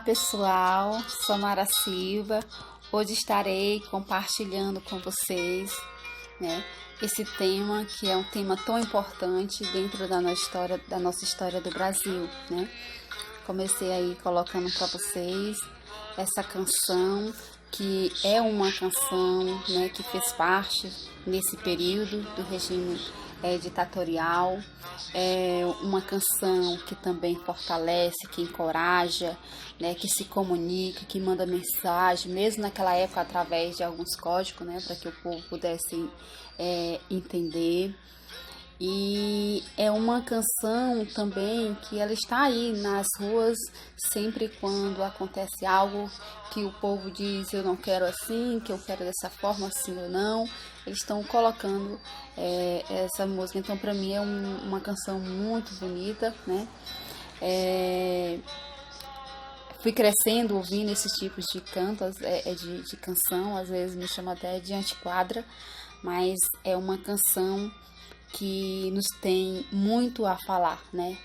pessoal, sou Mara Silva. Hoje estarei compartilhando com vocês, né, esse tema que é um tema tão importante dentro da nossa história do Brasil, né? Comecei aí colocando para vocês essa canção, que é uma canção, né, que fez parte nesse período do regime ditatorial. É uma canção que também fortalece, que encoraja, né, que se comunica, que manda mensagem, mesmo naquela época através de alguns códigos, né, para que o povo pudesse entender. E é uma canção também que ela está aí nas ruas sempre quando acontece algo que o povo diz: eu não quero assim, que eu quero dessa forma, assim ou não. Eles estão colocando essa música. Então, para mim, é uma canção muito bonita, né? Fui crescendo ouvindo esses tipos de cantos, de canção, às vezes me chama até de antiquadra, mas é uma canção que nos tem muito a falar, né?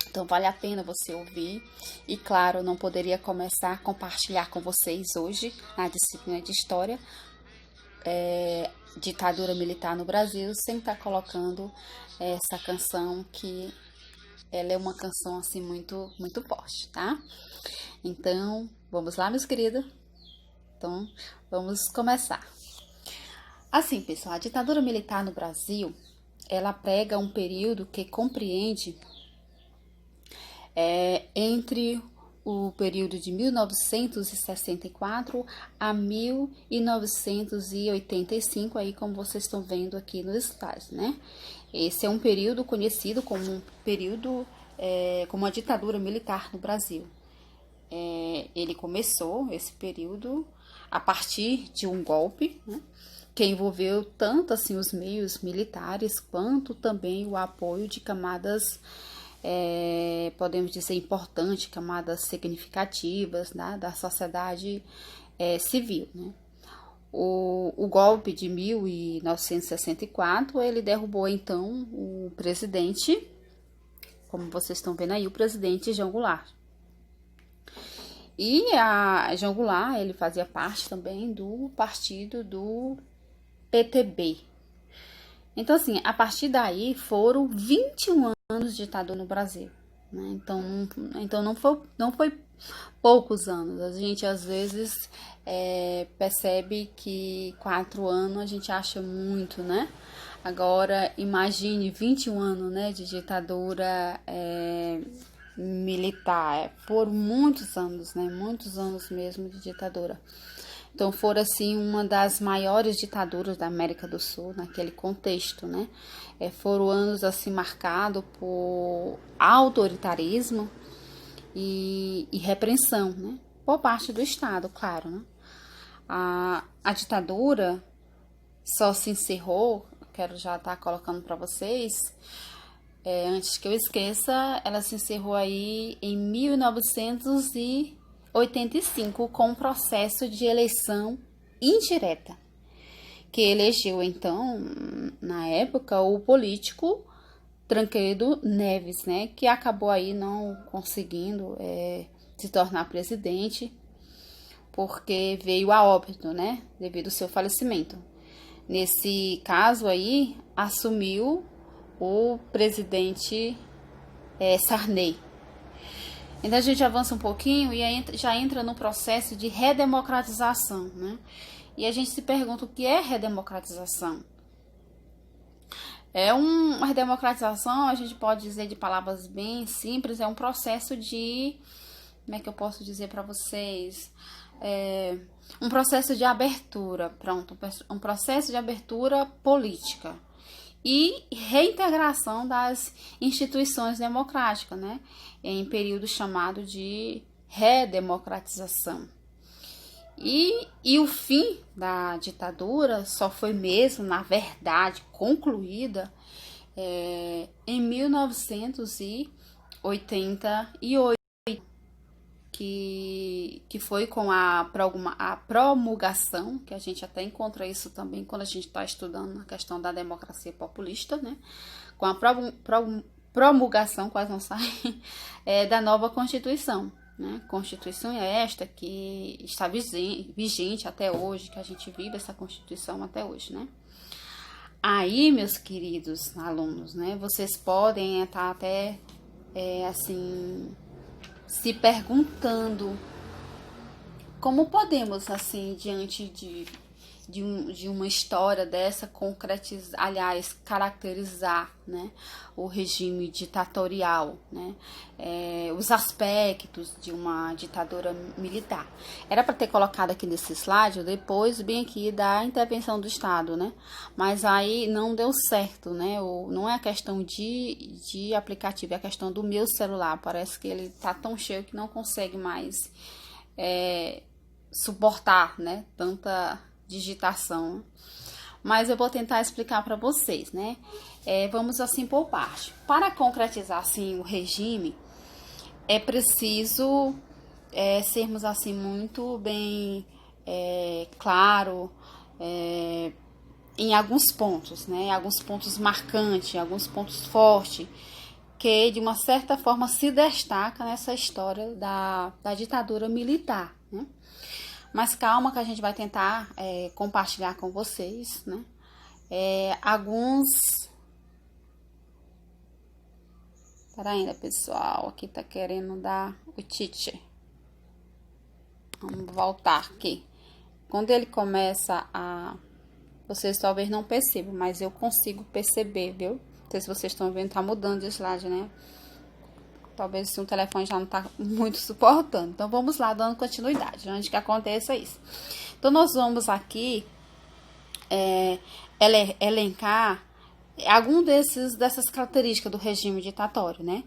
Então vale a pena você ouvir. E claro, não poderia começar a compartilhar com vocês hoje na disciplina de História ditadura militar no Brasil sem estar colocando essa canção, que ela é uma canção assim muito, muito forte, tá? Então, vamos lá, meus queridos? Então, vamos começar. Assim, pessoal, a ditadura militar no Brasil, ela prega um período que compreende entre o período de 1964 a 1985, aí como vocês estão vendo aqui nos slides, né? Esse é um período conhecido como um período, como a ditadura militar no Brasil. Ele começou, esse período, a partir de um golpe, né, que envolveu tanto assim os meios militares quanto também o apoio de camadas, podemos dizer, importantes, camadas significativas, né, da sociedade civil, né. O golpe de 1964, ele derrubou então o presidente, como vocês estão vendo aí, o presidente João Goulart. E a João Goulart, ele fazia parte também do partido do PTB. Então, assim, a partir daí foram 21 anos de ditadura no Brasil, né? Então não foi poucos anos. A gente, às vezes, percebe que 4 anos a gente acha muito, né? Agora, imagine 21 anos, né, de ditadura militar. Foram muitos anos, né? Muitos anos mesmo de ditadura. Então, foram, assim, uma das maiores ditaduras da América do Sul, naquele contexto, né? Foram anos, assim, marcados por autoritarismo e repressão, né? Por parte do Estado, claro, né? A ditadura só se encerrou, quero já estar colocando para vocês, antes que eu esqueça, ela se encerrou aí em 1985 com um processo de eleição indireta, que elegeu então, na época, o político Tancredo Neves, né, que acabou aí não conseguindo se tornar presidente, porque veio a óbito, né, devido ao seu falecimento. Nesse caso aí, assumiu o presidente Sarney. Então a gente avança um pouquinho e aí já entra no processo de redemocratização, né? E a gente se pergunta o que é redemocratização. Uma redemocratização, a gente pode dizer de palavras bem simples, é um processo de, como é que eu posso dizer para vocês? Um processo de abertura, um processo de abertura política e reintegração das instituições democráticas, né, em período chamado de redemocratização. E o fim da ditadura só foi mesmo, na verdade, concluída em 1988, que foi com a promulgação, que a gente até encontra isso também quando a gente está estudando a questão da democracia populista, né? Com a promulgação, quase não sai, da nova Constituição, né? Constituição é esta que está vigente até hoje, que a gente vive essa Constituição até hoje, né? Aí, meus queridos alunos, né? Vocês podem estar até, assim, se perguntando como podemos, assim, diante de uma história dessa, concretizar, aliás, caracterizar, né, o regime ditatorial, né, os aspectos de uma ditadura militar. Era para ter colocado aqui nesse slide, depois bem aqui da intervenção do Estado, né, mas aí não deu certo, né, não é a questão de aplicativo, é a questão do meu celular, parece que ele tá tão cheio que não consegue mais suportar, né, tanta digitação, mas eu vou tentar explicar para vocês, né? Vamos assim por parte. Para concretizar assim o regime, é preciso sermos assim muito bem claro em alguns pontos, né? Em alguns pontos marcantes, em alguns pontos fortes, que de uma certa forma se destaca nessa história da ditadura militar, né? Mas calma que a gente vai tentar compartilhar com vocês, né? Alguns... Pera ainda, pessoal. Aqui tá querendo dar o teacher. Vamos voltar aqui. Quando ele começa a... Vocês talvez não percebam, mas eu consigo perceber, viu? Não sei se vocês estão vendo, tá mudando de slide, né? Talvez se um telefone já não está muito suportando. Então, vamos lá, dando continuidade, antes que aconteça isso. Então, nós vamos aqui elencar algum dessas características do regime ditatório, né?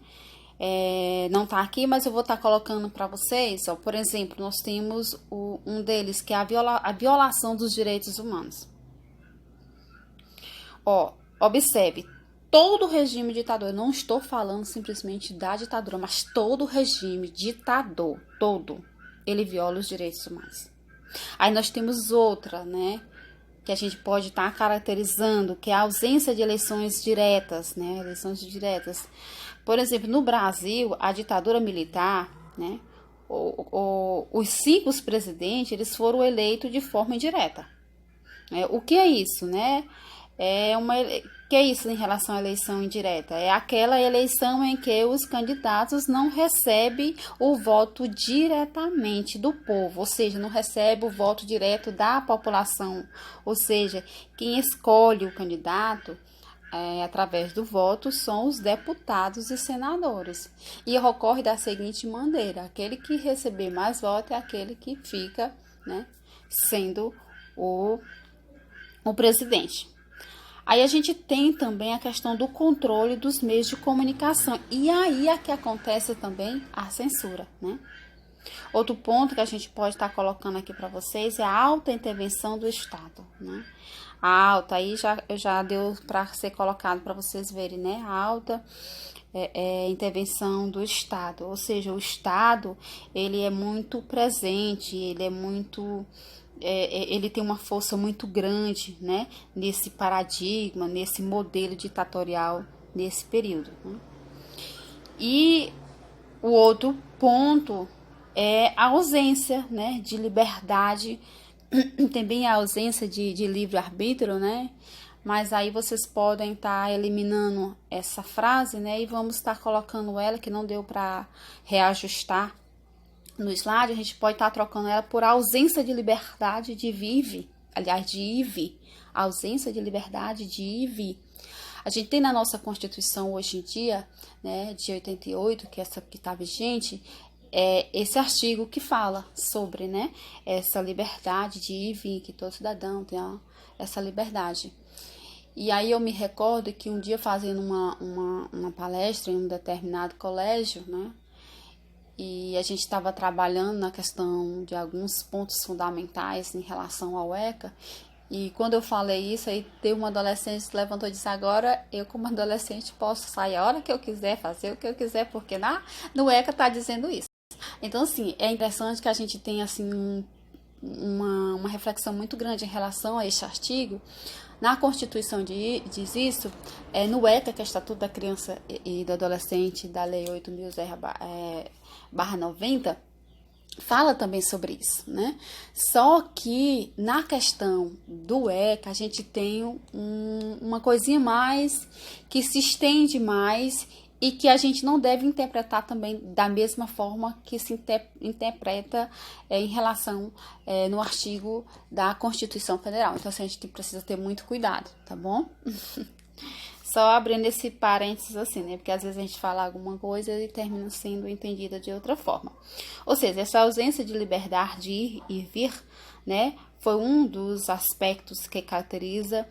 Não está aqui, mas eu vou estar colocando para vocês. Ó, por exemplo, nós temos um deles, que é a violação dos direitos humanos. Ó, observe. Todo regime ditador, eu não estou falando simplesmente da ditadura, mas todo regime ditador, ele viola os direitos humanos. Aí nós temos outra, né, que a gente pode estar caracterizando, que é a ausência de eleições diretas, né, eleições diretas. Por exemplo, no Brasil, a ditadura militar, né, os 5 presidentes, eles foram eleitos de forma indireta. O que é isso, né? Que é isso em relação à eleição indireta? É aquela eleição em que os candidatos não recebem o voto diretamente do povo, ou seja, não recebe o voto direto da população, ou seja, quem escolhe o candidato através do voto são os deputados e senadores. E ocorre da seguinte maneira: aquele que receber mais votos é aquele que fica, né, sendo o presidente. Aí a gente tem também a questão do controle dos meios de comunicação. E aí é que acontece também a censura, né? Outro ponto que a gente pode estar colocando aqui para vocês é a alta intervenção do Estado, né? A alta, aí já deu para ser colocado para vocês verem, né? A alta intervenção do Estado. Ou seja, o Estado, ele é muito presente, ele é muito... ele tem uma força muito grande, né, nesse paradigma, nesse modelo ditatorial, nesse período, né? E o outro ponto é a ausência, né, de liberdade, também a ausência de livre-arbítrio, né? Mas aí vocês podem estar eliminando essa frase, né, e vamos estar colocando ela, que não deu para reajustar no slide, a gente pode estar trocando ela por ausência de liberdade de vive, aliás, de IVE, ausência de liberdade de IVE. A gente tem na nossa Constituição hoje em dia, né, de 88, que é essa que está vigente, esse artigo que fala sobre, né, essa liberdade de IVE, que todo cidadão tem essa liberdade. E aí eu me recordo que um dia fazendo uma palestra em um determinado colégio, né, e a gente estava trabalhando na questão de alguns pontos fundamentais em relação ao ECA, e quando eu falei isso, aí teve uma adolescente que levantou e disse: agora eu como adolescente posso sair a hora que eu quiser, fazer o que eu quiser, porque no ECA está dizendo isso. Então, assim, é interessante que a gente tenha assim uma reflexão muito grande em relação a este artigo. Na Constituição diz isso, no ECA, que é o Estatuto da Criança e do Adolescente, da Lei 8.000/90, fala também sobre isso, né? Só que na questão do ECA, a gente tem uma coisinha mais que se estende mais e que a gente não deve interpretar também da mesma forma que se interpreta em relação no artigo da Constituição Federal. Então, assim, a gente precisa ter muito cuidado, tá bom? Só abrindo esse parênteses assim, né? Porque às vezes a gente fala alguma coisa e termina sendo entendida de outra forma. Ou seja, essa ausência de liberdade de ir e vir, né? Foi um dos aspectos que caracteriza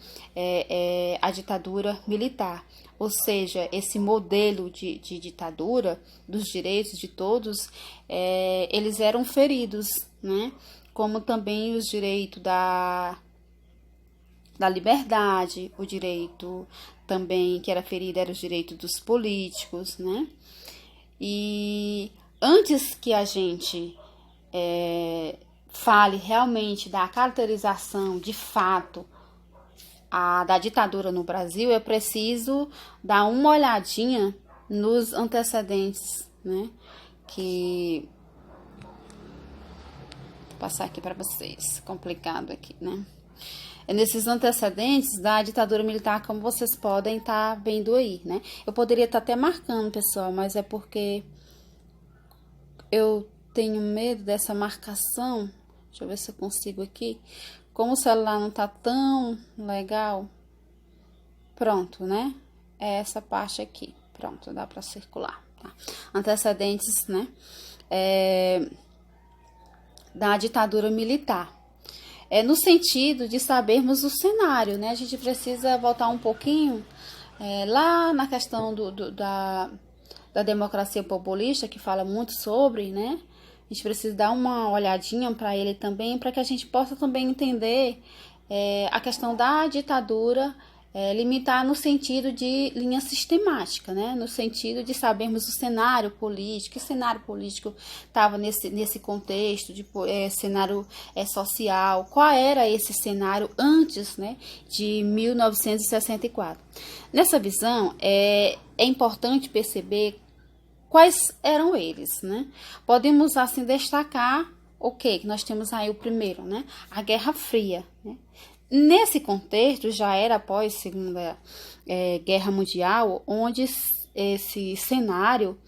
a ditadura militar. Ou seja, esse modelo de ditadura dos direitos de todos, eles eram feridos, né? Como também os direitos da liberdade, o direito também que era ferido era o direito dos políticos, né? E antes que a gente fale realmente da caracterização de fato da ditadura no Brasil, é preciso dar uma olhadinha nos antecedentes, né? Que vou passar aqui para vocês, complicado aqui, né? Nesses antecedentes da ditadura militar, como vocês podem estar vendo aí, né? Eu poderia estar até marcando, pessoal, mas é porque eu tenho medo dessa marcação. Deixa eu ver se eu consigo aqui. Como o celular não tá tão legal, pronto, né? É essa parte aqui. Pronto, dá para circular, tá? Antecedentes, né? Da ditadura militar. No sentido de sabermos o cenário, né? A gente precisa voltar um pouquinho lá na questão da democracia populista, que fala muito sobre, né? A gente precisa dar uma olhadinha para ele também, para que a gente possa também entender a questão da ditadura, limitar no sentido de linha sistemática, né? No sentido de sabermos o cenário político, que cenário político estava nesse contexto, de cenário social, qual era esse cenário antes, né, de 1964. Nessa visão, é importante perceber quais eram eles, né? Podemos, assim, destacar que nós temos aí o primeiro, né? A Guerra Fria, né? Nesse contexto, já era após a Segunda Guerra Mundial, onde esse cenário,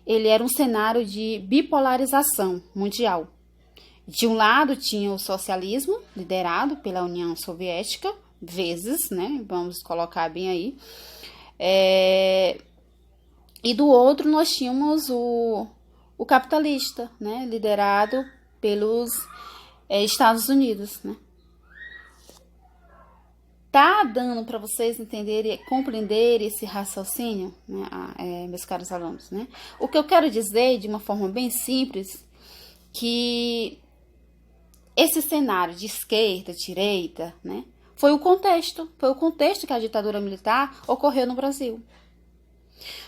ele era um cenário de bipolarização mundial. De um lado tinha o socialismo, liderado pela União Soviética, né? Vamos colocar bem aí. E do outro nós tínhamos o capitalista, né? Liderado pelos Estados Unidos, né? Tá dando para vocês entenderem, compreenderem esse raciocínio, né, meus caros alunos, né? O que eu quero dizer, de uma forma bem simples, que esse cenário de esquerda, direita, né, foi o contexto que a ditadura militar ocorreu no Brasil.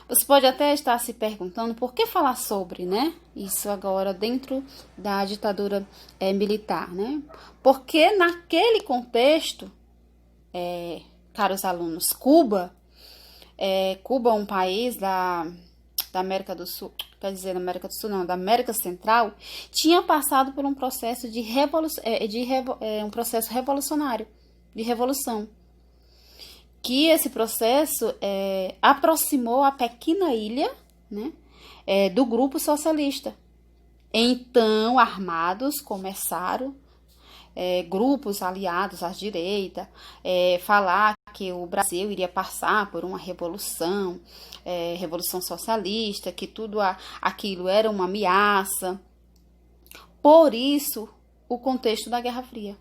Você pode até estar se perguntando por que falar sobre, né, isso agora dentro da ditadura militar, né? Porque naquele contexto, caros alunos, Cuba é um país da América do Sul, quer dizer, da América do Sul não, da América Central, tinha passado por um processo um processo revolucionário, de revolução, que esse processo aproximou a pequena ilha, né, do grupo socialista. Então, armados começaram grupos aliados à direita, falar que o Brasil iria passar por uma revolução, revolução socialista, que tudo aquilo era uma ameaça. Por isso, o contexto da Guerra Fria.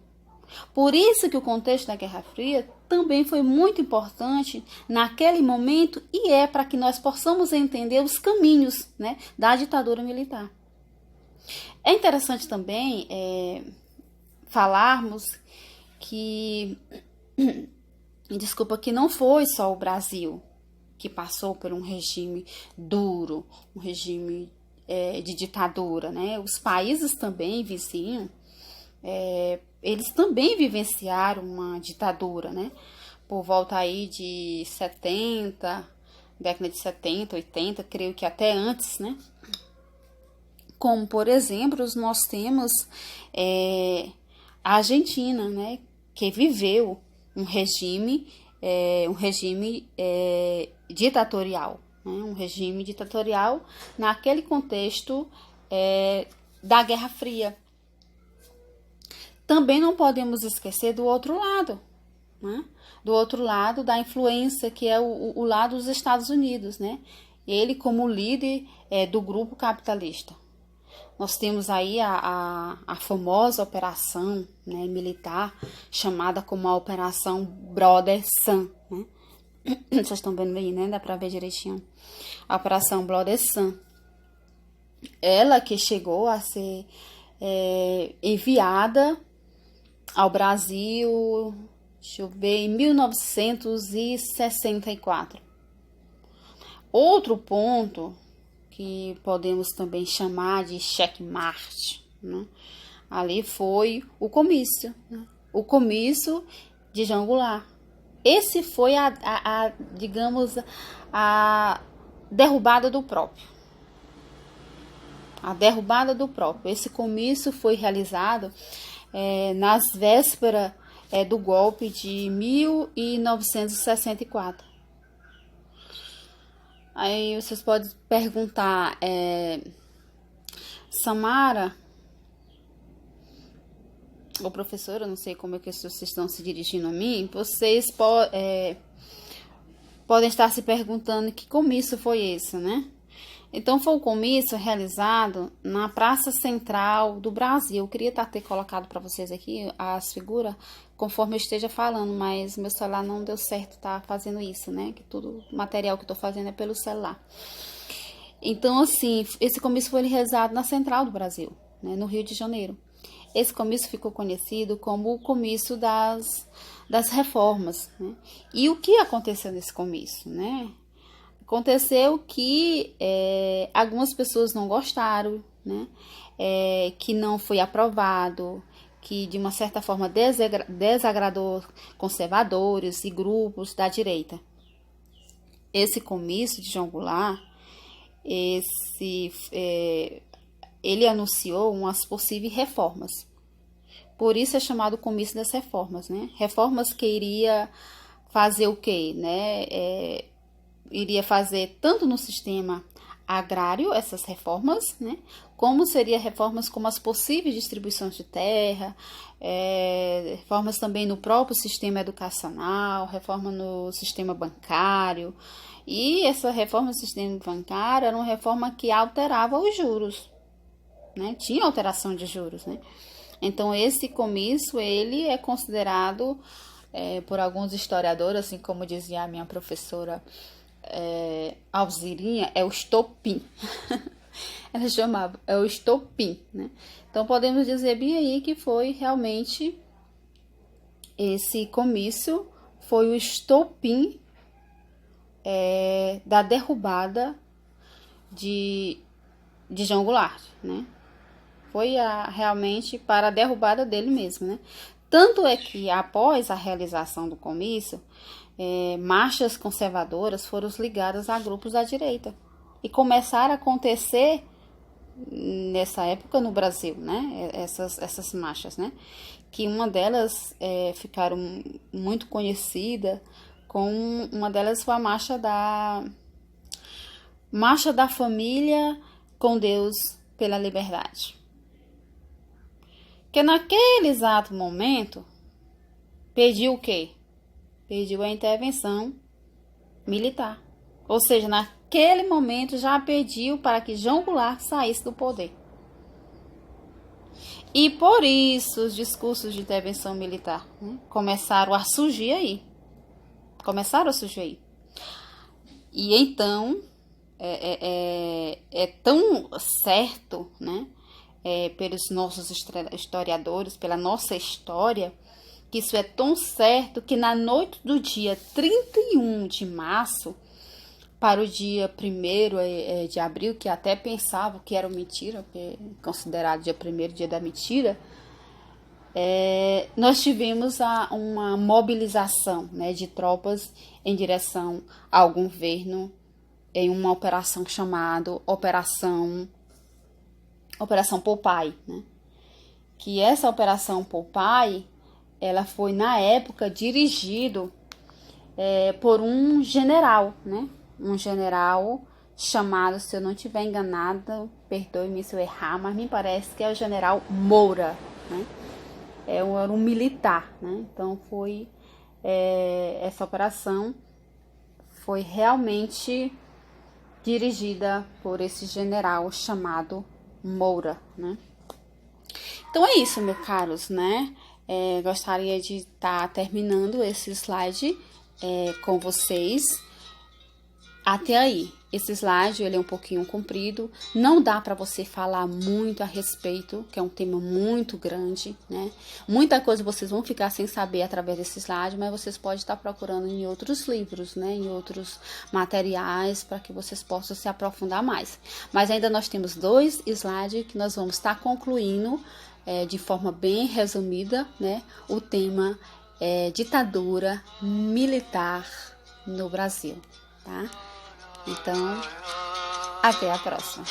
Por isso que o contexto da Guerra Fria também foi muito importante naquele momento e para que nós possamos entender os caminhos, né, da ditadura militar. É interessante também falarmos que, desculpa, que não foi só o Brasil que passou por um regime duro, um regime de ditadura, né? Os países também vizinhos, eles também vivenciaram uma ditadura, né? Por volta aí de 70, década de 70, 80, creio que até antes, né? Como, por exemplo, nós temos a Argentina, né? Que viveu um regime ditatorial, né? Um regime ditatorial naquele contexto da Guerra Fria. Também não podemos esquecer do outro lado, né? Do outro lado da influência, que é o lado dos Estados Unidos, né? Ele como líder do grupo capitalista. Nós temos aí a famosa operação, né, militar, chamada como a Operação Brother Sun, né? Vocês estão vendo aí, né? Dá pra ver direitinho. A Operação Brother Sun. Ela que chegou a ser enviada ao Brasil, deixa eu ver, em 1964. Outro ponto que podemos também chamar de checkmate, né? Ali foi o comício, né? O comício de João Goulart. Esse foi digamos, a derrubada do próprio. A derrubada do próprio. Esse comício foi realizado nas vésperas do golpe de 1964. Aí vocês podem perguntar, Samara, ou professora, não sei como é que vocês estão se dirigindo a mim, vocês podem estar se perguntando que comício foi esse, né? Então, foi um comício realizado na Praça Central do Brasil. Eu queria ter colocado para vocês aqui as figuras conforme eu esteja falando, mas meu celular não deu certo, tá fazendo isso, né? Que todo o material que eu tô fazendo é pelo celular. Então, assim, esse comício foi realizado na Central do Brasil, né? No Rio de Janeiro. Esse comício ficou conhecido como o comício das reformas, né? E o que aconteceu nesse comício, né? Aconteceu que algumas pessoas não gostaram, né? Que não foi aprovado, que de uma certa forma desagradou conservadores e grupos da direita. Esse comício de João Goulart, ele anunciou umas possíveis reformas. Por isso é chamado comício das reformas, né? Reformas que iria fazer o quê, né? Iria fazer tanto no sistema agrário essas reformas, né? Como seria reformas como as possíveis distribuições de terra, reformas também no próprio sistema educacional, reforma no sistema bancário. E essa reforma no sistema bancário era uma reforma que alterava os juros, né? Tinha alteração de juros, né? Então esse comício ele é considerado por alguns historiadores, assim como dizia a minha professora Alzirinha, é o estopim. Ela chamava, é o estopim, né? Então podemos dizer bem aí que foi realmente esse comício foi o estopim da derrubada de João Goulart, né? Foi realmente para a derrubada dele mesmo, né? Tanto é que após a realização do comício, marchas conservadoras foram ligadas a grupos da direita e começaram a acontecer nessa época no Brasil, né? Essas marchas, né? Que uma delas ficaram muito conhecida, com uma delas foi a marcha da família com Deus pela liberdade. Que naquele exato momento pediu o quê? Pediu a intervenção militar. Ou seja, naquele momento já pediu para que João Goulart saísse do poder. E por isso os discursos de intervenção militar, né, começaram a surgir aí. E então é tão certo, né, pelos nossos historiadores, pela nossa história, que isso é tão certo que na noite do dia 31 de março para o dia 1º de abril, que até pensava que era mentira, considerado dia 1º dia da mentira, nós tivemos uma mobilização, né, de tropas em direção ao governo em uma operação chamada Operação Popeye, né? Que essa Operação Popeye, ela foi na época dirigido por um general, né? Um general chamado, se eu não estiver enganada, perdoe-me se eu errar, mas me parece que é o general Moura, né? Era um militar, né? Então foi essa operação foi realmente dirigida por esse general chamado Moura, né? Então é isso, meus caros, né? Gostaria de estar terminando esse slide com vocês. Até aí, esse slide ele é um pouquinho comprido, não dá para você falar muito a respeito, que é um tema muito grande, né? Muita coisa vocês vão ficar sem saber através desse slide, mas vocês podem estar procurando em outros livros, né? Em outros materiais, para que vocês possam se aprofundar mais. Mas ainda nós temos 2 slides que nós vamos estar concluindo de forma bem resumida, né? O tema é ditadura militar no Brasil, tá? Então, até a próxima.